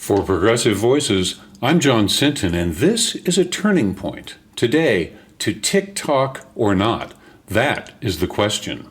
For Progressive Voices, I'm John Sinton, and this is a turning point. Today, to TikTok or not? That is the question.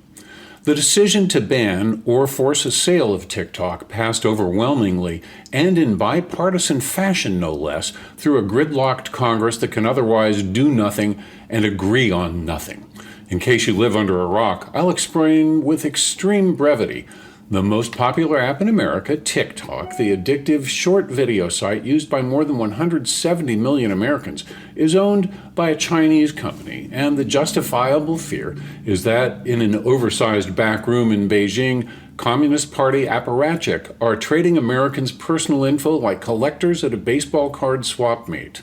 The decision to ban or force a sale of TikTok passed overwhelmingly, and in bipartisan fashion no less, through a gridlocked Congress that can otherwise do nothing and agree on nothing. In case you live under a rock, I'll explain with extreme brevity. The most popular app in America, TikTok, the addictive short video site used by more than 170 million Americans, is owned by a Chinese company, and the justifiable fear is that in an oversized back room in Beijing, Communist Party apparatchik are trading Americans' personal info like collectors at a baseball card swap meet.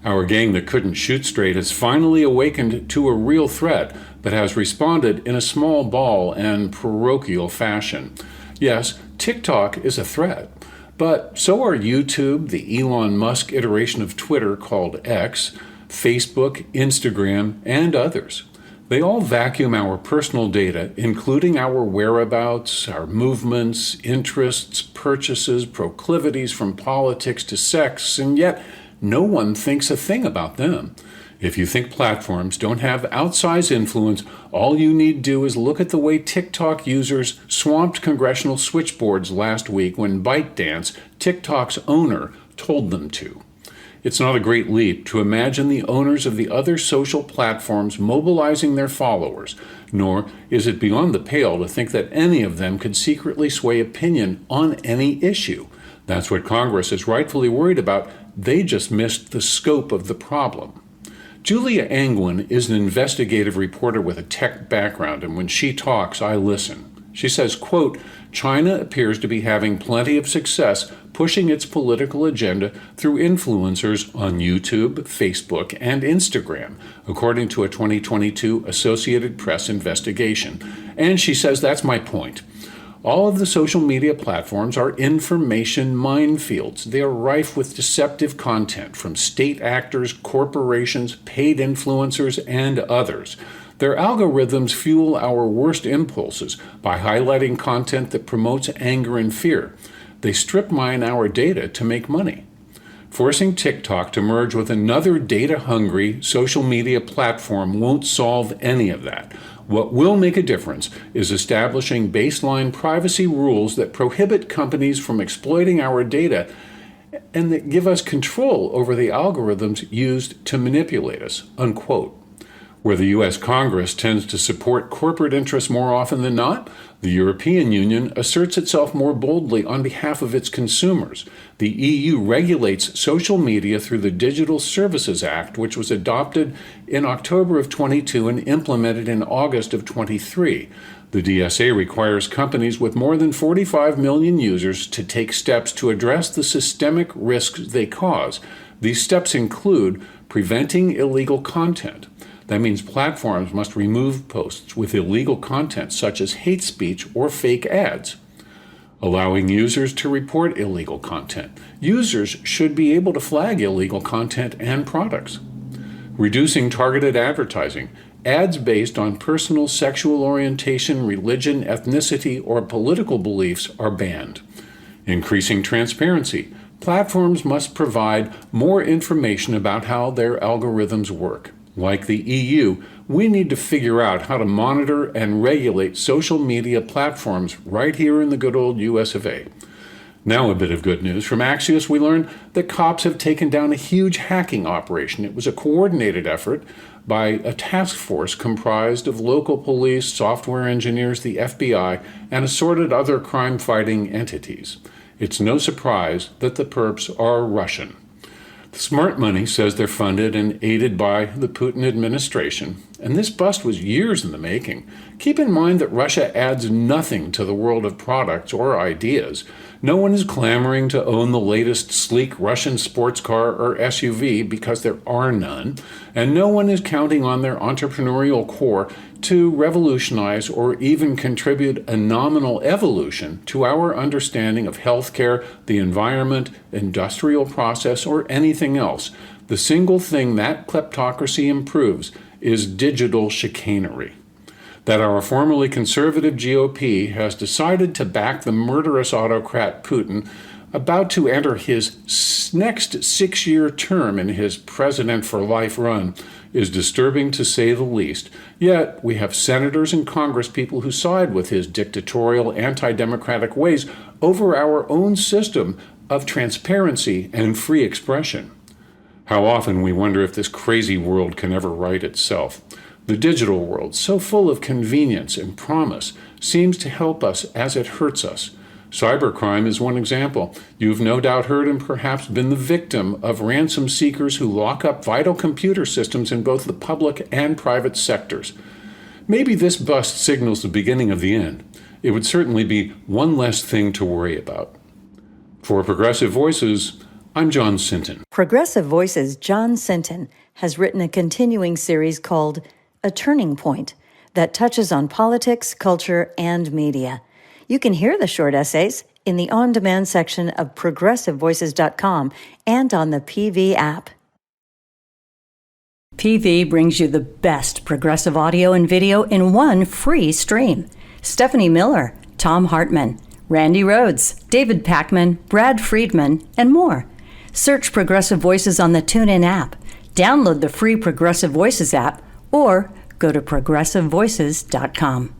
Our gang that couldn't shoot straight has finally awakened to a real threat, but has responded in a small ball and parochial fashion. Yes, TikTok is a threat, but so are YouTube, the Elon Musk iteration of Twitter called X, Facebook, Instagram, and others. They all vacuum our personal data, including our whereabouts, our movements, interests, purchases, proclivities from politics to sex, and yet no one thinks a thing about them. If you think platforms don't have outsized influence, all you need do is look at the way TikTok users swamped congressional switchboards last week when ByteDance, TikTok's owner, told them to. It's not a great leap to imagine the owners of the other social platforms mobilizing their followers, nor is it beyond the pale to think that any of them could secretly sway opinion on any issue. That's what Congress is rightfully worried about. They just missed the scope of the problem. Julia Angwin is an investigative reporter with a tech background, and when she talks, I listen. She says, quote, China appears to be having plenty of success pushing its political agenda through influencers on YouTube, Facebook, and Instagram, according to a 2022 Associated Press investigation. And she says, that's my point. All of the social media platforms are information minefields. They are rife with deceptive content from state actors, corporations, paid influencers, and others. Their algorithms fuel our worst impulses by highlighting content that promotes anger and fear. They strip mine our data to make money. Forcing TikTok to merge with another data-hungry social media platform won't solve any of that. What will make a difference is establishing baseline privacy rules that prohibit companies from exploiting our data and that give us control over the algorithms used to manipulate us, unquote. Where the U.S. Congress tends to support corporate interests more often than not, the European Union asserts itself more boldly on behalf of its consumers. The EU regulates social media through the Digital Services Act, which was adopted in October of 22 and implemented in August of 23. The DSA requires companies with more than 45 million users to take steps to address the systemic risks they cause. These steps include preventing illegal content. That means platforms must remove posts with illegal content such as hate speech or fake ads. Allowing users to report illegal content. Users should be able to flag illegal content and products. Reducing targeted advertising. Ads based on personal sexual orientation, religion, ethnicity, or political beliefs are banned. Increasing transparency. Platforms must provide more information about how their algorithms work. Like the EU, we need to figure out how to monitor and regulate social media platforms right here in the good old US of A. Now a bit of good news. From Axios, we learned that cops have taken down a huge hacking operation. It was a coordinated effort by a task force comprised of local police, software engineers, the FBI, and assorted other crime-fighting entities. It's no surprise that the perps are Russian. The smart money says they're funded and aided by the Putin administration, and this bust was years in the making. Keep in mind that Russia adds nothing to the world of products or ideas. No one is clamoring to own the latest sleek Russian sports car or SUV because there are none, and no one is counting on their entrepreneurial core to revolutionize or even contribute a nominal evolution to our understanding of healthcare, the environment, industrial process, or anything else. The single thing that kleptocracy improves is digital chicanery. That our formerly conservative GOP has decided to back the murderous autocrat Putin about to enter his next 6-year term in his president for life run, is disturbing to say the least. Yet, we have senators and congresspeople who side with his dictatorial, anti-democratic ways over our own system of transparency and free expression. How often we wonder if this crazy world can ever right itself. The digital world, so full of convenience and promise, seems to help us as it hurts us. Cybercrime is one example. You've no doubt heard and perhaps been the victim of ransom seekers who lock up vital computer systems in both the public and private sectors. Maybe this bust signals the beginning of the end. It would certainly be one less thing to worry about. For Progressive Voices, I'm John Sinton. Progressive Voices' John Sinton has written a continuing series called A Turning Point that touches on politics, culture, and media. You can hear the short essays in the on-demand section of progressivevoices.com and on the PV app. PV brings you the best progressive audio and video in one free stream. Stephanie Miller, Tom Hartman, Randy Rhodes, David Packman, Brad Friedman, and more. Search Progressive Voices on the TuneIn app, download the free Progressive Voices app, or go to progressivevoices.com.